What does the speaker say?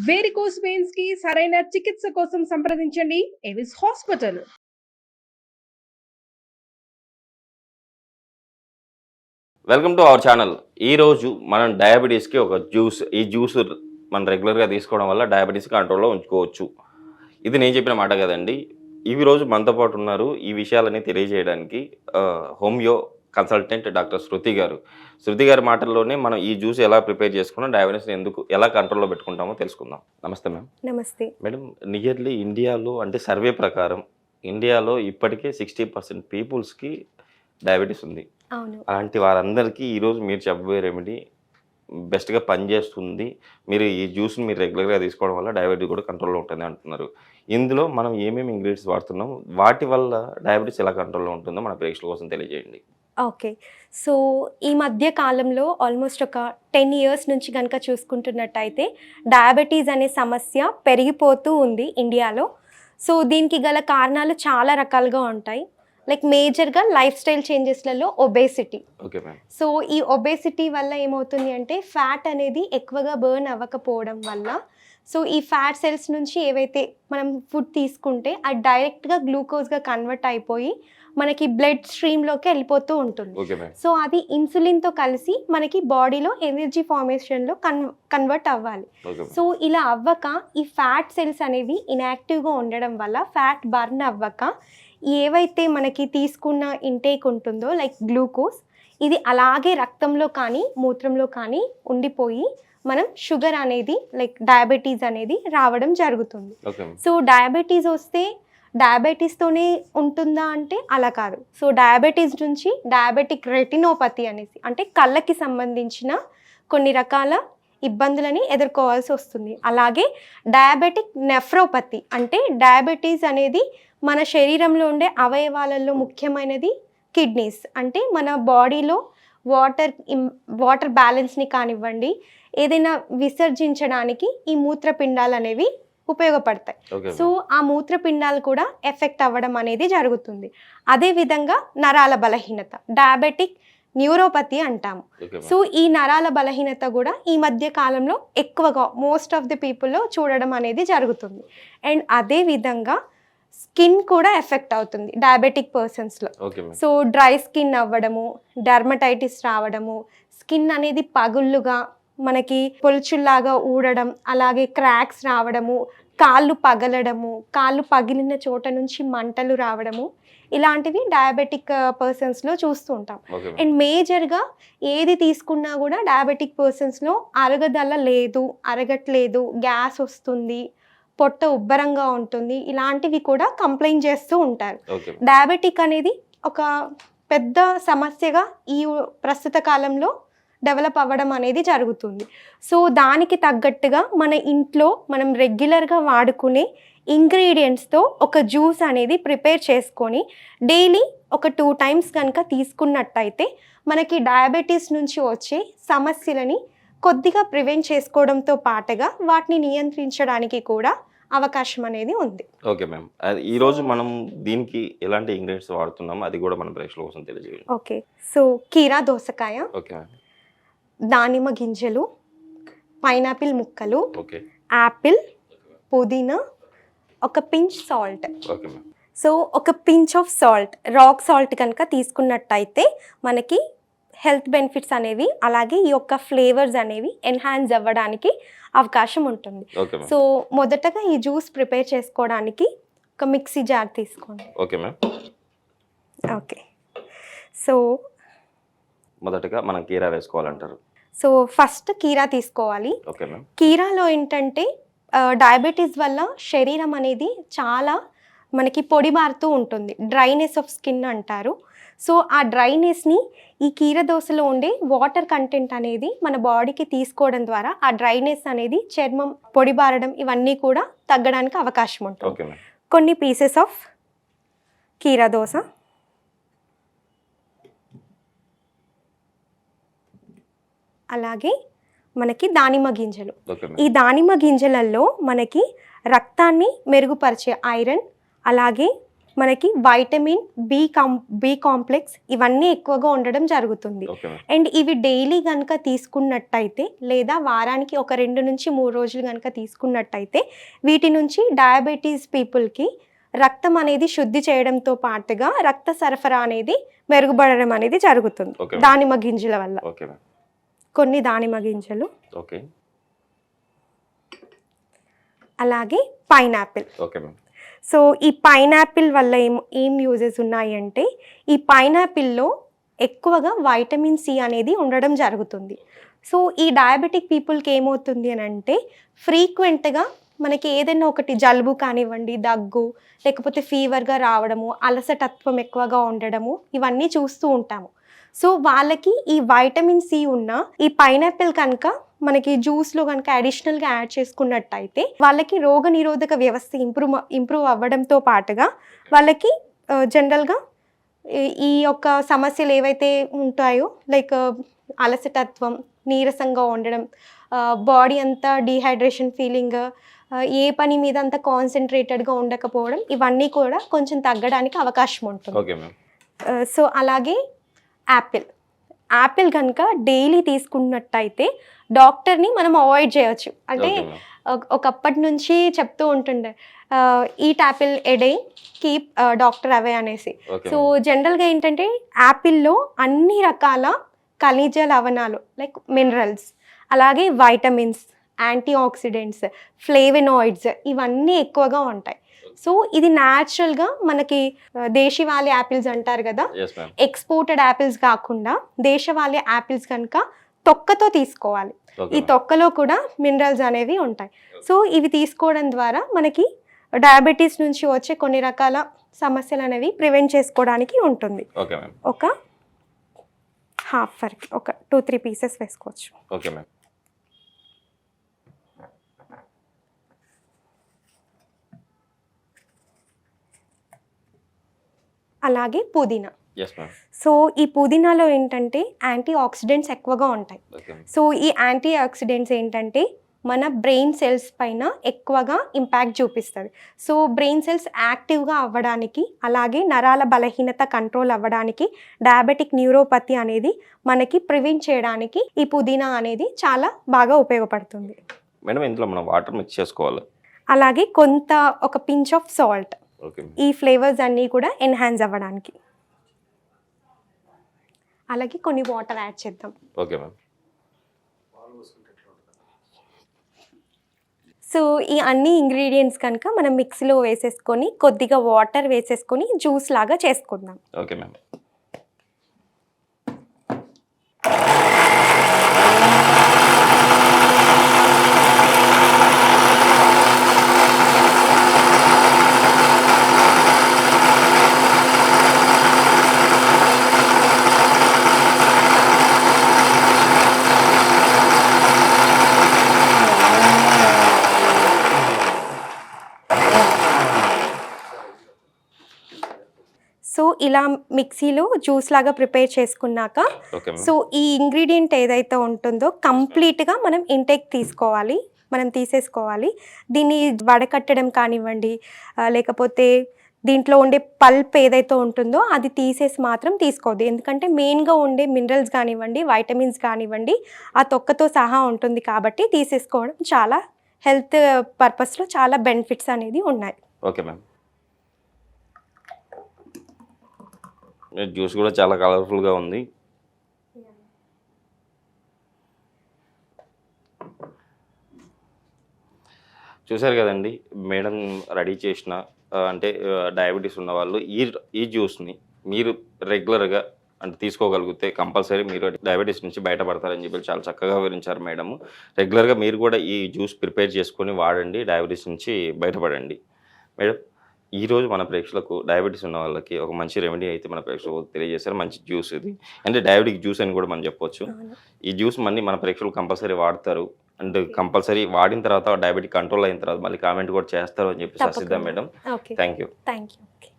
Varicose veins కి సరైన చికిత్స కోసం సంప్రదించండి Avis hospital. Welcome to our channel. ఈరోజు మనం డయాబెటీస్కి ఒక జ్యూస్, ఈ జ్యూస్ మనం రెగ్యులర్గా తీసుకోవడం వల్ల డయాబెటీస్ కంట్రోల్లో ఉంచుకోవచ్చు. ఇది నేను చెప్పిన మాట కదండి. ఈ రోజు మనతో పాటు ఉన్నారు ఈ విషయాలని తెలియజేయడానికి హోమియో కన్సల్టెంట్ డాక్టర్ శృతి గారు. శృతి గారి మాటల్లోనే మనం ఈ జ్యూస్ ఎలా ప్రిపేర్ చేసుకున్నాం, డయాబెటీస్ని ఎలా కంట్రోల్లో పెట్టుకుంటామో తెలుసుకుందాం. నమస్తే మ్యామ్. నమస్తే మేడం, నియర్లీ ఇండియాలో అంటే సర్వే ప్రకారం ఇండియాలో ఇప్పటికే 60% పీపుల్స్కి డయాబెటీస్ ఉంది. అవును. అలాంటి వారందరికీ ఈరోజు మీరు చెప్పబోయే రెమెడీ బెస్ట్గా పనిచేస్తుంది. మీరు ఈ జ్యూస్ని మీరు రెగ్యులర్గా తీసుకోవడం వల్ల డయాబెటీస్ కూడా కంట్రోల్లో ఉంటుంది అంటున్నారు. ఇందులో మనం ఏమేమి ఇంగ్రీడియంట్స్ వాడుతున్నాం, వాటి వల్ల డయాబెటీస్ ఎలా కంట్రోల్లో ఉంటుందో మన ప్రేక్షకుల కోసం తెలియజేయండి. ఓకే. సో ఈ మధ్య కాలంలో ఆల్మోస్ట్ ఒక 10 years నుంచి కనుక చూసుకుంటున్నట్టయితే డయాబెటీస్ అనే సమస్య పెరిగిపోతూ ఉంది ఇండియాలో. సో దీనికి గల కారణాలు చాలా రకాలుగా ఉంటాయి. లైక్ మేజర్గా లైఫ్ స్టైల్ చేంజెస్లలో ఒబేసిటీ. Okay ma'am. సో ఈ ఒబేసిటీ వల్ల ఏమవుతుంది అంటే ఫ్యాట్ అనేది ఎక్కువగా బర్న్ అవ్వకపోవడం వల్ల, సో ఈ ఫ్యాట్ సెల్స్ నుంచి ఏవైతే మనం ఫుడ్ తీసుకుంటే అది డైరెక్ట్గా గ్లూకోజ్గా కన్వర్ట్ అయిపోయి మనకి బ్లడ్ స్ట్రీమ్లోకి వెళ్ళిపోతూ ఉంటుంది. Okay ma'am. సో అది ఇన్సులిన్తో కలిసి మనకి బాడీలో ఎనర్జీ ఫార్మేషన్లో కన్వర్ట్ అవ్వాలి. Okay ma'am. సో ఇలా అవ్వక ఈ ఫ్యాట్ సెల్స్ అనేవి ఇన్యాక్టివ్గా ఉండడం వల్ల ఫ్యాట్ బర్న్ అవ్వక ఏవైతే మనకి తీసుకున్న ఇంటేక్ ఉంటుందో లైక్ గ్లూకోజ్, ఇది అలాగే రక్తంలో కానీ మూత్రంలో కానీ ఉండిపోయి మనం షుగర్ అనేది లైక్ డయాబెటీస్ అనేది రావడం జరుగుతుంది. Okay ma'am. సో డయాబెటీస్ వస్తే డయాబెటీస్తోనే ఉంటుందా అంటే అలా కాదు. సో డయాబెటీస్ నుంచి డయాబెటిక్ రెటినోపతి అనేసి అంటే కళ్ళకి సంబంధించిన కొన్ని రకాల ఇబ్బందులని ఎదుర్కోవాల్సి వస్తుంది. అలాగే డయాబెటిక్ నెఫ్రోపతి అంటే డయాబెటీస్ అనేది మన శరీరంలో ఉండే అవయవాలలో ముఖ్యమైనది కిడ్నీస్. అంటే మన బాడీలో వాటర్ బ్యాలెన్స్ని కానివ్వండి, ఏదైనా విసర్జించడానికి ఈ మూత్రపిండాలు అనేవి ఉపయోగపడతాయి. సో ఆ మూత్రపిండాలు కూడా ఎఫెక్ట్ అవ్వడం అనేది జరుగుతుంది. అదేవిధంగా నరాల బలహీనత డయాబెటిక్ న్యూరోపతి అంటాము. సో ఈ నరాల బలహీనత కూడా ఈ మధ్య కాలంలో ఎక్కువగా మోస్ట్ ఆఫ్ ది పీపుల్లో చూడడం అనేది జరుగుతుంది. అండ్ అదే విధంగా స్కిన్ కూడా ఎఫెక్ట్ అవుతుంది డయాబెటిక్ పర్సన్స్లో. సో డ్రై స్కిన్ అవ్వడము, డర్మటైటిస్ రావడము, స్కిన్ అనేది పగుళ్ళుగా మనకి పొలుచుల్లాగా ఊడడం, అలాగే క్రాక్స్ రావడము, కాళ్ళు పగలడము, కాళ్ళు పగిలిన చోట నుంచి మంటలు రావడము, ఇలాంటివి డయాబెటిక్ పర్సన్స్లో చూస్తూ ఉంటాం. అండ్ మేజర్గా ఏది తీసుకున్నా కూడా డయాబెటిక్ పర్సన్స్లో అరగట్లేదు, గ్యాస్ వస్తుంది, పొట్ట ఉబ్బరంగా ఉంటుంది, ఇలాంటివి కూడా కంప్లైంట్ చేస్తూ ఉంటారు. డయాబెటిక్ అనేది ఒక పెద్ద సమస్యగా ఈ ప్రస్తుత కాలంలో డెవలప్ అవ్వడం అనేది జరుగుతుంది. సో దానికి తగ్గట్టుగా మన ఇంట్లో మనం రెగ్యులర్గా వాడుకునే ఇంగ్రీడియంట్స్తో ఒక జ్యూస్ అనేది ప్రిపేర్ చేసుకొని డైలీ ఒక 2 times కనుక తీసుకున్నట్టయితే మనకి డయాబెటీస్ నుంచి వచ్చే సమస్యలని కొద్దిగా ప్రివెంట్ చేసుకోవడంతో పాటుగా వాటిని నియంత్రించడానికి కూడా అవకాశం అనేది ఉంది. Okay ma'am. ఈరోజు మనం దీనికి ఎలాంటి ఇంగ్రీడియంట్స్ వాడుతున్నాం అది కూడా మన ప్రేక్షకుల కోసం తెలియజేయండి. ఓకే. సో కీరా దోసకాయ, ఓకే మ్యామ్, దానిమ్మ గింజలు, పైనాపిల్ ముక్కలు, ఓకే, యాపిల్, పుదీనా, ఒక pinch salt. Okay ma'am. So ఒక pinch of salt, rock salt కనుక తీసుకున్నట్టయితే మనకి హెల్త్ బెనిఫిట్స్ అనేవి అలాగే ఈ యొక్క ఫ్లేవర్స్ అనేవి ఎన్హాన్స్ అవ్వడానికి అవకాశం ఉంటుంది. సో మొదటగా ఈ జ్యూస్ ప్రిపేర్ చేసుకోవడానికి ఒక మిక్సీ జార్ తీసుకోండి. Okay ma'am. ఓకే. సో మొదటగా మనం కీరా వేసుకోవాలంటారు. సో ఫస్ట్ కీరా తీసుకోవాలి. Okay ma'am. కీరాలో ఏంటంటే డయాబెటీస్ వల్ల శరీరం అనేది చాలా మనకి పొడిబారుతూ ఉంటుంది, డ్రైనెస్ ఆఫ్ స్కిన్ అంటారు. సో ఆ డ్రైనెస్ని ఈ కీర దోసలో ఉండే వాటర్ కంటెంట్ అనేది మన బాడీకి తీసుకోవడం ద్వారా ఆ డ్రైనెస్ అనేది చర్మం పొడిబారడం ఇవన్నీ కూడా తగ్గడానికి అవకాశం ఉంటుంది. కొన్ని పీసెస్ ఆఫ్ కీర దోస, అలాగే మనకి దానిమ్మ గింజలు. ఈ దానిమ్మ గింజలలో మనకి రక్తాన్ని మెరుగుపరిచే ఐరన్, అలాగే మనకి వైటమిన్ బి కాంప్లెక్స్ ఇవన్నీ ఎక్కువగా ఉండడం జరుగుతుంది. Okay ma'am. అండ్ ఇవి డైలీ కనుక తీసుకున్నట్టయితే లేదా వారానికి ఒక 2 నుంచి 3 రోజులు కనుక తీసుకున్నట్టయితే వీటి నుంచి డయాబెటీస్ పీపుల్కి రక్తం అనేది శుద్ధి చేయడంతో పాటుగా రక్త సరఫరా అనేది మెరుగుపడడం అనేది జరుగుతుంది Okay. దానిమ్మ గింజల వల్ల. Okay ma'am. కొన్ని దానిమ్మ గింజలు, ఓకే అలాగే పైనాపిల్. Okay ma'am. సో ఈ పైనాపిల్ వల్ల ఏం యూజెస్ ఉన్నాయి అంటే ఈ పైనాపిల్లో ఎక్కువగా వైటమిన్ సి అనేది ఉండడం జరుగుతుంది. సో ఈ డయాబెటిక్ పీపుల్కి ఏమవుతుంది అని అంటే ఫ్రీక్వెంట్గా మనకి ఏదైనా ఒకటి జలుబు కానివ్వండి, దగ్గు, లేకపోతే ఫీవర్గా రావడము, అలసటత్వం ఎక్కువగా ఉండడము ఇవన్నీ చూస్తూ ఉంటాము. సో వాళ్ళకి ఈ వైటమిన్ సి ఉన్న ఈ పైనాపిల్ కనుక మనకి జ్యూస్లో కనుక అడిషనల్గా యాడ్ చేసుకున్నట్టయితే వాళ్ళకి రోగ నిరోధక వ్యవస్థ ఇంప్రూవ్ అవ్వడంతో పాటుగా వాళ్ళకి జనరల్గా ఈ యొక్క సమస్యలు ఏవైతే ఉంటాయో లైక్ అలసటత్వం, నీరసంగా ఉండడం, బాడీ అంతా డీహైడ్రేషన్ ఫీలింగ్, ఏ పని మీద అంత కాన్సన్ట్రేటెడ్గా ఉండకపోవడం ఇవన్నీ కూడా కొంచెం తగ్గడానికి అవకాశం ఉంటుంది. Okay ma'am. సో అలాగే యాపిల్ కనుక డైలీ తీసుకున్నట్టయితే డాక్టర్ని మనం అవాయిడ్ చేయవచ్చు. అంటే ఓకే మ్యామ్. ఒకప్పటి నుంచి చెప్తూ ఉంటుండే eat apple a day keep doctor away అనేసి. ఓకే సో జనరల్గా ఏంటంటే యాపిల్లో అన్ని రకాల ఖనిజ లవణాలు లైక్ మినరల్స్, అలాగే వైటమిన్స్, యాంటీ ఆక్సిడెంట్స్, ఫ్లేవెనాయిడ్స్ ఇవన్నీ ఎక్కువగా ఉంటాయి. సో ఇది న్యాచురల్గా మనకి దేశవాళీ యాపిల్స్ అంటారు కదా, ఎస్ మ్యామ్. ఎక్స్పోర్టెడ్ యాపిల్స్ కాకుండా దేశవాళీ యాపిల్స్ కనుక తొక్కతో తీసుకోవాలి. ఓకే ఈ మ్యామ్. తొక్కలో కూడా మినరల్స్ అనేవి ఉంటాయి. సో ఇవి తీసుకోవడం ద్వారా మనకి డయాబెటీస్ నుంచి వచ్చే కొన్ని రకాల సమస్యలు అనేవి ప్రివెంట్ చేసుకోవడానికి ఉంటుంది. Okay ma'am. ఒక హాఫ్ వరకు ఒక 2-3 పీసెస్ వేసుకోవచ్చు. Okay ma'am. అలాగే పుదీనా. Yes ma'am. సో ఈ పుదీనాలో ఏంటంటే యాంటీ ఆక్సిడెంట్స్ ఎక్కువగా ఉంటాయి. Okay ma'am. సో ఈ యాంటీ ఆక్సిడెంట్స్ ఏంటంటే మన బ్రెయిన్ సెల్స్ పైన ఎక్కువగా ఇంపాక్ట్ చూపిస్తుంది. సో బ్రెయిన్ సెల్స్ యాక్టివ్గా అవ్వడానికి, అలాగే నరాల బలహీనత కంట్రోల్ అవ్వడానికి, డయాబెటిక్ న్యూరోపతి అనేది మనకి ప్రివెంట్ చేయడానికి ఈ పుదీనా అనేది చాలా బాగా ఉపయోగపడుతుంది. మేడం, ఇందులో మనం వాటర్ మిక్స్ చేసుకోవాలి. అలాగే కొంత ఒక pinch of salt, okay ma'am. ఈ ఫ్లేవర్స్ అన్నీ కూడా ఎన్హాన్స్ అవ్వడానికి. అలాగే కొన్ని వాటర్ యాడ్ చేద్దాం. Okay ma'am. సో ఈ అన్ని ఇంగ్రీడియంట్స్ కనుక మనం మిక్సీలో వేసేసుకొని కొద్దిగా వాటర్ వేసేసుకొని జ్యూస్ లాగా చేసుకుందాం. Okay ma'am. సో ఇలా మిక్సీలో జ్యూస్ లాగా ప్రిపేర్ చేసుకున్నాక ఓకే మ్యామ్. సో ఈ ఇంగ్రీడియంట్ ఏదైతే ఉంటుందో కంప్లీట్గా మనం ఇంటేక్ తీసేసుకోవాలి. దీన్ని వడకట్టడం కానివ్వండి, లేకపోతే దీంట్లో ఉండే పల్ప్ ఏదైతే ఉంటుందో అది తీసేసి మాత్రం తీసుకోవద్దు. ఎందుకంటే మెయిన్గా ఉండే మినరల్స్ కానివ్వండి, వైటమిన్స్ కానివ్వండి ఆ తొక్కతో సహా ఉంటుంది కాబట్టి తీసేసుకోవడం చాలా హెల్త్ పర్పస్లో చాలా బెనిఫిట్స్ అనేది ఉన్నాయి. Okay ma'am. జ్యూస్ కూడా చాలా కలర్ఫుల్గా ఉంది. చూసారు కదండి, మేడం రెడీ చేసిన అంటే డయాబెటీస్ ఉన్న వాళ్ళు ఈ జ్యూస్ని మీరు రెగ్యులర్గా అంటే తీసుకోగలిగితే కంపల్సరీ మీరు డయాబెటీస్ నుంచి బయటపడతారని చెప్పి చాలా చక్కగా వివరించారు మేడం. రెగ్యులర్గా మీరు కూడా ఈ జ్యూస్ ప్రిపేర్ చేసుకొని వాడండి, డయాబెటీస్ నుంచి బయటపడండి. మేడం, ఈరోజు మన ప్రేక్షకులకు డయాబెటీస్ ఉన్న వాళ్ళకి ఒక మంచి రెమెడీ అయితే మన ప్రేక్షకులకు తెలియజేశారు. మంచి జ్యూస్ ఇది, అంటే డయాబెటిక్ జ్యూస్ అని కూడా మనం చెప్పొచ్చు. ఈ జ్యూస్ మన ప్రేక్షకులు కంపల్సరీ వాడతారు అండ్ కంపల్సరీ వాడిన తర్వాత డయాబెటిక్ కంట్రోల్ అయిన తర్వాత మళ్ళీ కామెంట్ కూడా చేస్తారు అని చెప్పి ససిద్దాం madam. Okay, thank you. Thank you.